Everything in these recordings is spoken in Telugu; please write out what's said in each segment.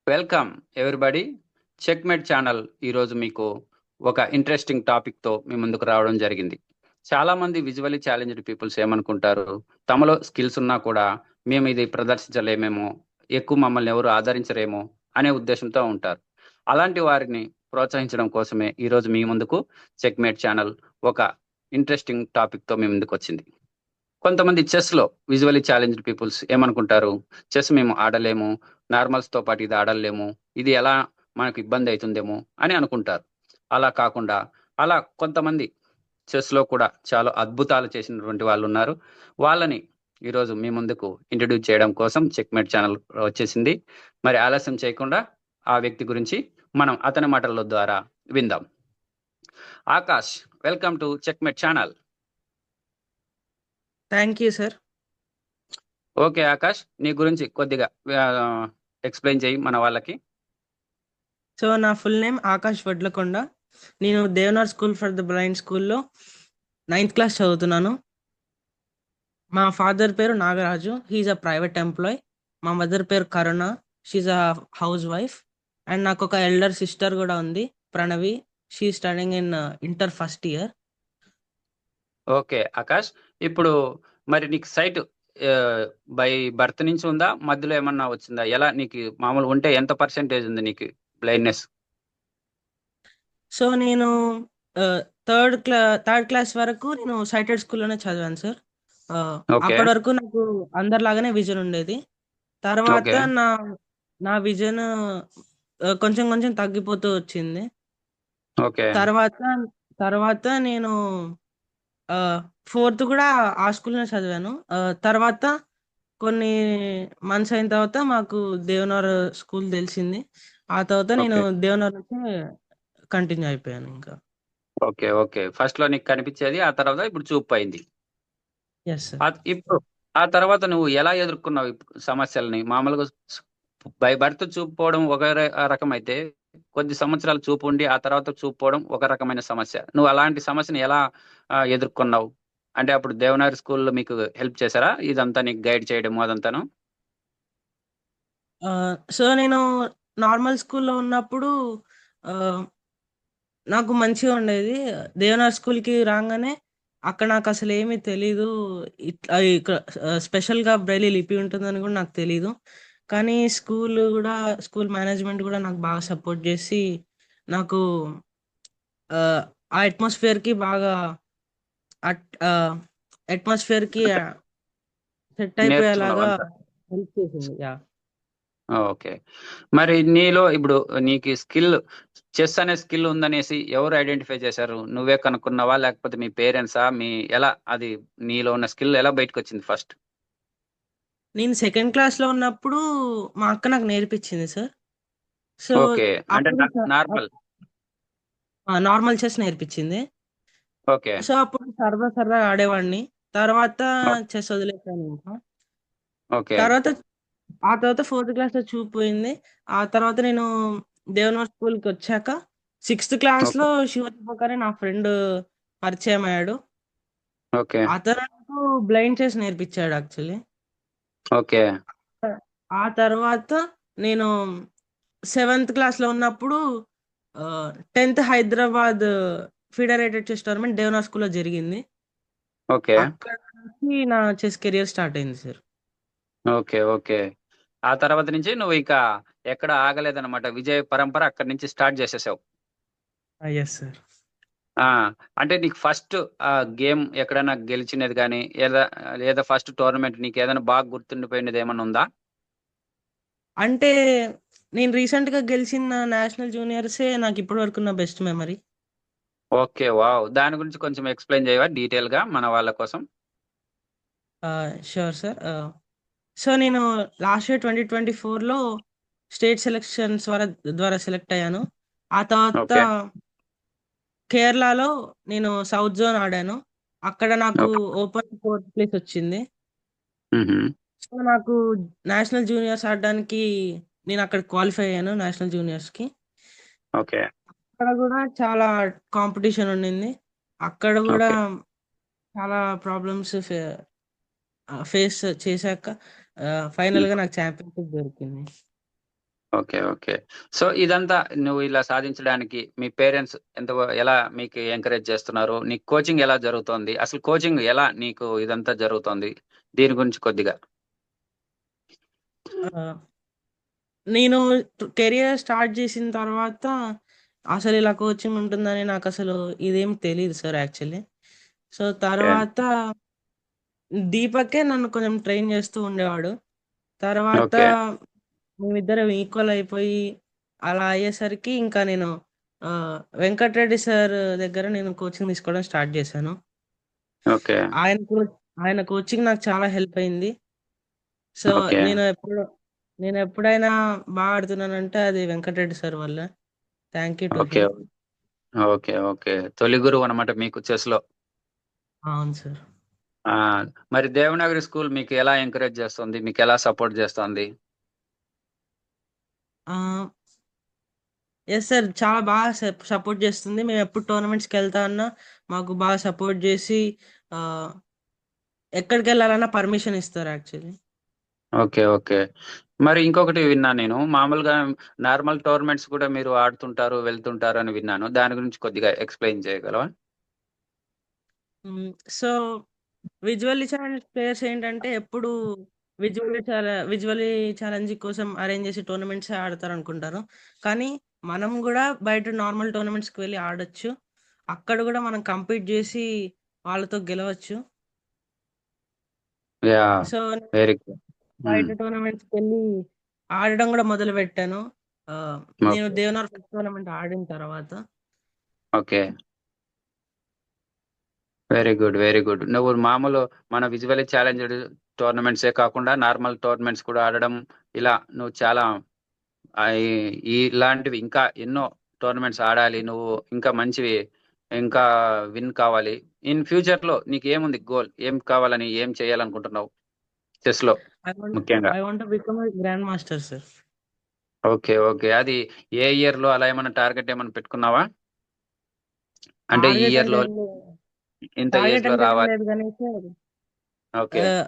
Welcome everybody. చెక్‌మేట్ ఛానల్ ఈరోజు మీకు ఒక ఇంట్రెస్టింగ్ టాపిక్‌తో మీ ముందుకు రావడం జరిగింది. చాలామంది విజువల్లీ ఛాలెంజ్డ్ పీపుల్స్ ఏమనుకుంటారు, తమలో స్కిల్స్ ఉన్నా కూడా మేము ఇది ప్రదర్శించలేమేమో, ఎక్కువ మమ్మల్ని ఎవరు ఆదరించరేమో అనే ఉద్దేశంతో ఉంటారు. అలాంటి వారిని ప్రోత్సహించడం కోసమే ఈరోజు మీ ముందుకు చెక్‌మేట్ ఛానల్ ఒక ఇంట్రెస్టింగ్ టాపిక్‌తో మీ ముందుకొచ్చింది. కొంతమంది చెస్‌లో విజువల్లీ ఛాలెంజ్డ్ పీపుల్స్ ఏమనుకుంటారు, చెస్ మేము ఆడలేము, నార్మల్స్‌తో పాటు ఇది ఆడలేము, ఇది ఎలా మనకు ఇబ్బంది అవుతుందేమో అని అనుకుంటారు. అలా కాకుండా అలా కొంతమంది చెస్‌లో కూడా చాలా అద్భుతాలు చేసినటువంటి వాళ్ళు ఉన్నారు. వాళ్ళని ఈరోజు మీ ముందుకు ఇంట్రడ్యూస్ చేయడం కోసం చెక్‌మేట్ ఛానల్ వచ్చేసింది. మరి ఆలస్యం చేయకుండా ఆ వ్యక్తి గురించి మనం అతని మాటల ద్వారా విందాం. Akash, welcome to checkmate channel. Thank you sir. Okay Akash, నీ గురించి కొద్దిగా ఎక్స్ప్లెయిన్ చేయి మన వాళ్ళకి. సో నా ఫుల్ నేమ్ ఆకాష్ వడ్లకొండ. నేను Devnar school for the blind స్కూల్లో 9th క్లాస్ చదువుతున్నాను. మా ఫాదర్ పేరు Nagaraju, he's a private employee. మా మదర్ పేరు Karuna, she's a housewife. And నాకు ఒక ఎల్డర్ సిస్టర్ కూడా ఉంది, Pranavi. She studying in inter first year. Okay Akash, ఇప్పుడు మరి నీకు సైట్ బై బర్త్ నుంచి ఉందా, మధ్యలో ఏమన్నా వచ్చిందా, ఎలా నీకు మామూలు ఉంటే ఎంత పర్సెంటేజ్ ఉంది నీకు బ్లైండ్నెస్? సో నేను థర్డ్ క్లాస్ వరకు నేను సైటెడ్ స్కూల్లోనే చదివాను సార్. ఓకే. అప్పటి వరకు నాకు అందరిలాగానే విజన్ ఉండేది. తర్వాత ఓకే. నా నా విజన్ కొంచెం కొంచెం తగ్గిపోతూ వచ్చింది. ఓకే. తర్వాత తర్వాత నేను ఫోర్త్ కూడా ఆ స్కూల్లోనే చదివాను. తర్వాత కొన్ని మంత్స్ అయిన తర్వాత మాకు దేవనార్ స్కూల్ తెలిసింది. ఆ తర్వాత నేను ఓకే. దేవనార్ నుంచి కంటిన్యూ అయిపోయాను ఇంకా. ఓకే. ఓకే, ఫస్ట్ లో నీకు కనిపించేది, ఆ తర్వాత ఇప్పుడు చూపు అయింది. Yes sir. ఇప్పుడు ఆ తర్వాత నువ్వు ఎలా ఎదుర్కొన్నావు సమస్యల్ని? మామూలుగా బై బర్త్ చూపుకోవడం ఒక రకం అయితే, కొద్ది సంవత్సరాలు చూపు ఉండి ఆ తర్వాత చూపుకోవడం ఒక రకమైన సమస్య. నువ్వు అలాంటి సమస్యను ఎలా ఎదుర్కొన్నావు? అంటే అప్పుడు దేవనారి స్కూల్లో మీకు హెల్ప్ చేశారా, ఇదంతా నీకు గైడ్ చేయడం అదంతాను? సో నేను నార్మల్ స్కూల్లో ఉన్నప్పుడు నాకు మంచిగా ఉండేది. దేవనార్ స్కూల్‌కి రాంగానే అక్కడ నాకసలు ఏమీ తెలీదు. ఇట్లా ఇక్కడ స్పెషల్‌గా బ్రైలీ లిపి ఉంటుందని గూడా నాకు తెలీదు. కానీ స్కూల్ మేనేజ్‌మెంట్ గూడా నాకు బాగా సపోర్ట్ జేసి, నాకు ఆ అట్మాస్ఫియర్‌కి బాగా అట్ ఆహ్, అట్మాస్ఫియర్‌కి అంటే సెట్ నేర్చుకున్నావు అయిపోయేలాగా అంతా. హెల్ప్ చేసింది. యాహ్! ఓకే. మరి నీలో ఇప్పుడు నీకు స్కిల్, చెస్ అనే స్కిల్ ఉందనేసి ఎవరు ఐడెంటిఫై చేశారు? నువ్వే కనుక్కున్నావా, లేకపోతే మీ పేరెంట్సా? ఎలా అది నీలో ఉన్న స్కిల్ ఎలా బయటకొచ్చింది ఫస్ట్? నేను సెకండ్ క్లాస్‌లో ఉన్నప్పుడు మా అక్క నాకు నేర్పించింది సార్. So, okay. అంటే అప్పుడు నార్మల్. నార్మల్ చెస్ నేర్పించింది. ఓకే. సో, అప్పుడు సరదాగా ఆడేవాడిని. తర్వాత ఓ చెస్ వదిలేసానింకా. ఓకే. తర్వాత ఆ తర్వాత ఫోర్త్ క్లాస్‌లో చూపు పోయింది. ఆ తర్వాత నేను దేవనార్ స్కూల్‌కొచ్చాక సిక్స్త్ ఓకే. క్లాస్‌లో శివదీపక్ అని నా ఫ్రెండ్ పరిచయమయ్యాడు. ఓకే. అతను నాకు బ్లైండ్ చెస్ నేర్పించాడు యాక్చువల్లీ. ఓకే. ఆ తర్వాత నేను సెవెంత్ క్లాస్‌లో ఉన్నప్పుడు 10థ్ Hyderabad federated chess tournament Devnar స్కూల్‌లో జరిగింది. ఓకే. అక్కడ నుంచి నా చెస్ కెరియర్ స్టార్ట్ అయింది సార్. ఓకే. ఓకే. ఆ తర్వాత నుంచి నువ్వు ఇక ఎక్కడ ఆగలేదన్నమాట. విజయ పరంపర అక్కడి నుంచి స్టార్ట్ చేసేసావు. Yes sir. ఆ! అంటే నీకు ఫస్ట్ గేమ్ ఎక్కడైనా గెలిచినది గాని, లేదా ఫస్ట్ టోర్నమెంట్ నీకేదైనా బాగా గుర్తుండిపోయినదేమన్నా ఉందా? అంటే నేను రీసెంట్‌గా గెలిచిన నేషనల్ జూనియర్సే నాకు ఇప్పటి వరకు ఉన్న బెస్ట్ మెమరీ. ఓకే. వావ్! దాని గురించి కొంచెం ఎక్స్‌ప్లెయిన్ చేయవా డీటెయిల్‌గా మన వాళ్ళ కోసం? Sure sir. సో, నేను లాస్ట్ ఇయర్ 2024లో స్టేట్ సెలక్షన్స్ ద్వారా సెలెక్ట్ అయ్యాను. ఆ తర్వాత ఓకే. కేరళలో నేను సౌత్ జోన్ ఆడాను. అక్కడ నాకు ఓకే. ఓపెన్ 4థ్ ప్లేస్ వచ్చింది. హుహు. సో, నాకు నేషనల్ జూనియర్స్ ఆడడానికి నేనక్కడ క్వాలిఫై అయ్యాను నేషనల్ జూనియర్స్‌కి. ఓకే. అక్కడ గూడా చాలా కాంపిటీషన్ ఉండింది. అక్కడ గూడా ఓకే. చాలా ప్రాబ్లమ్స్ ఫేస్ చేశాక హ్మ్. ఫైనల్‌గా నాకు ఛాంపియన్‌షిప్ దొరికింది. Okay okay. సో ఇదంతా నువ్వు ఇలా సాధించడానికి మీ పేరెంట్స్ ఎలా మీకు ఎంకరేజ్ చేస్తున్నారు? నీకు కోచింగ్ ఎలా జరుగుతోంది? అసలు కోచింగ్ ఎలా నీకు ఇదంతా జరుగుతోంది? దీని గురించి కొద్దిగా. ఆహ్, నేను కెరియర్ స్టార్ట్ చేసిన తర్వాత అసలు ఇలా కోచింగ్ ఉంటుందని నాకసలు ఇదేం తెలీదు సార్ యాక్చువల్లీ. So, okay. తర్వాత దీపకే నన్ను కొంచెం ట్రైన్ చేస్తూ ఉండేవాడు. తర్వాత ఓకే. మేమిద్దరం ఈక్వల్ అయిపోయి అలా అయ్యేసరికి ఇంకా నేను వెంకటరెడ్డి సార్ దగ్గర నేను కోచింగ్ తీసుకోవడం స్టార్ట్ చేశాను. ఓకే. ఆయన కో ఆయన కోచింగ్ నాకు చాలా హెల్ప్ అయింది. So, okay. నేను ఎప్పుడు నేనెప్పుడైనా ఆడుతున్నానంటే అది వెంకటరెడ్డి సార్ వల్లే. Thank you to okay. Him. Okay. Okay. తొలి గురువు అన్నమాట మీకు చెస్‌లో. అవును సార్. ఆ! మరి దేవనాగరి స్కూల్ మీకు ఎలా ఎంకరేజ్ చేస్తుంది? మీకెలా సపోర్ట్ చేస్తోంది? ఆహ్, యెస్ సార్. చాలా బాగా సపోర్ట్ చేస్తుంది. మేమెప్పుడు టోర్నమెంట్స్‌కెళ్తా అన్నా మాకు బాగా సపోర్ట్ చేసి ఆహ్, ఎక్కడికెళ్ళాలన్నా పర్మిషన్ ఇస్తారు యాక్చువల్లీ. ఓకే. ఓకే. మరి ఇంకొకటి విన్నాను నేను. మామూలుగా నార్మల్ టోర్నమెంట్స్ కూడా మీరు ఆడుతుంటారు, వెళ్తుంటారు అని విన్నాను. దాని గురించి కొద్దిగా ఎక్స్‌ప్లెయిన్ చేయగలవా? హ్మ్. సో, విజువల్లీ ఛాలెంజ్ ప్లేయర్స్ ఏంటంటే ఎప్పుడు విజువల్లీ ఛాలెంజ్ కోసం అరేంజ్ చేసే టోర్నమెంట్సే ఆడతారనుకుంటారు. కానీ మనం గూడా బయట నార్మల్ టోర్నమెంట్స్‌కి వెళ్లి ఆడొచ్చు. అక్కడ గూడా మనం కంపీట్ జేసి వాళ్ళతో గెలవచ్చు. యాహ్! So, very good. బయట హ్మ్. టోర్నమెంట్స్‌కెళ్ళి ఆడడం గూడా మొదలుపెట్టాను. ఆహ్, నేను ఓకే. దేవనార్ ఫస్ట్ టోర్నమెంట్ ఆడిన తర్వాత. Okay. Very good. Very good. నువ్వు మామూలు మన విజువల్లీ ఛాలెంజ్డ్ టోర్నమెంట్సే కాకుండా నార్మల్ టోర్నమెంట్స్ కూడా ఆడడం, ఇలా నువ్వు చాలా ఈ ఇలాంటివి ఇంకా ఎన్నో టోర్నమెంట్స్ ఆడాలి. నువ్వు ఇంకా మంచివి ఇంకా విన్ కావాలి. ఇన్ ఫ్యూచర్‌లో నీకేముంది గోల్? ఏం కావాలని, ఏం చేయాలనుకుంటున్నావు చెస్‌లో ఐ వాంట్ ముఖ్యంగా? I want to become a grand master sir. Okay. Okay. అది ఏ ఇయర్‌లో అలా ఏమన్నా టార్గెట్ ఏమన్నా పెట్టుకున్నావా? అంటే ఈ టార్గెట్ అంటే ఇయర్‌లో ఏం లేదు. ఇంత టార్గెట్ ఏజ్‌లో అంటే ఏం రావాలి. లేదు గానీ సార్ ఓకే. ఆహ్,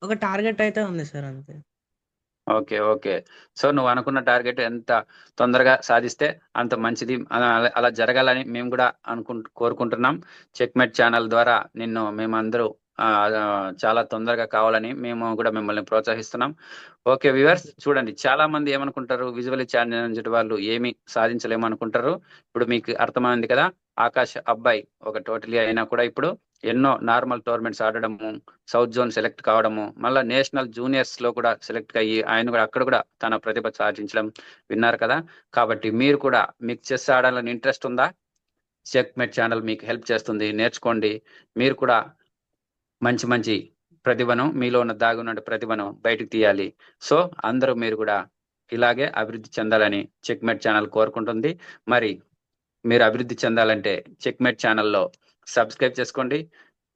ఒక టార్గెట్ అయితే ఉంది సార్ అంతే. ఓకే. ఓకే. సో, నువ్వనుకున్న టార్గెట్ ఎంత తొందరగా సాధిస్తే అంత మంచిది. అలా జరగాలని మేము గూడా కోరుకుంటున్నాం. చెక్‌మేట్ ఛానల్ ద్వారా మేమందరూ చాలా తొందరగా కావాలని మేము గూడా మిమ్మల్ని ప్రోత్సహిస్తున్నాం. ఓకే వ్యూవర్స్ చూడండి చాలా మంది ఏమనుకుంటారు విజువల్లీ ఛాలెంజ్డ్ వాళ్ళు ఏమి సాధించలేము అనుకుంటారు. ఇప్పుడు మీకు అర్థమైంది కదా! ఆకాష్ అబ్బాయి ఒక టోటలీ అయినా కూడా ఇప్పుడు ఎన్నో నార్మల్ టోర్నమెంట్స్ ఆడడము, సౌత్ జోన్ సెలెక్ట్ కావడము, మళ్ళా నేషనల్ జూనియర్స్‌లో కూడా సెలెక్ట్ అయ్యి ఆయన కూడా అక్కడ కూడా తన ప్రతిభ చాటించడం విన్నారు కదా! కాబట్టి మీరు కూడా మీకు చెస్ ఆడాలని ఇంట్రెస్ట్ ఉందా? చెక్‌మేట్ ఛానల్ మీకు హెల్ప్ చేస్తుంది. నేర్చుకోండి. మీరు కూడా మంచి మంచి ప్రతిభను మీలో ఉన్న దాగున్న ప్రతిభను బయటకు తీయాలి. సో, అందరూ మీరు కూడా ఇలాగే అభివృద్ధి చెందాలని చెక్‌మేట్ ఛానల్ కోరుకుంటుంది. మరి మీరు అభివృద్ధి చెందాలంటే చెక్‌మేట్ ఛానల్‌లో సబ్స్క్రైబ్ చేసుకోండి.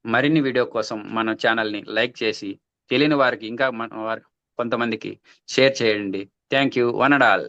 మరిన్ని వీడియో కోసం మన ఛానల్‌ని లైక్ చేసి, తెలియని వారికి ఇంకా కొంతమందికి షేర్ చేయండి. Thank you. One and all.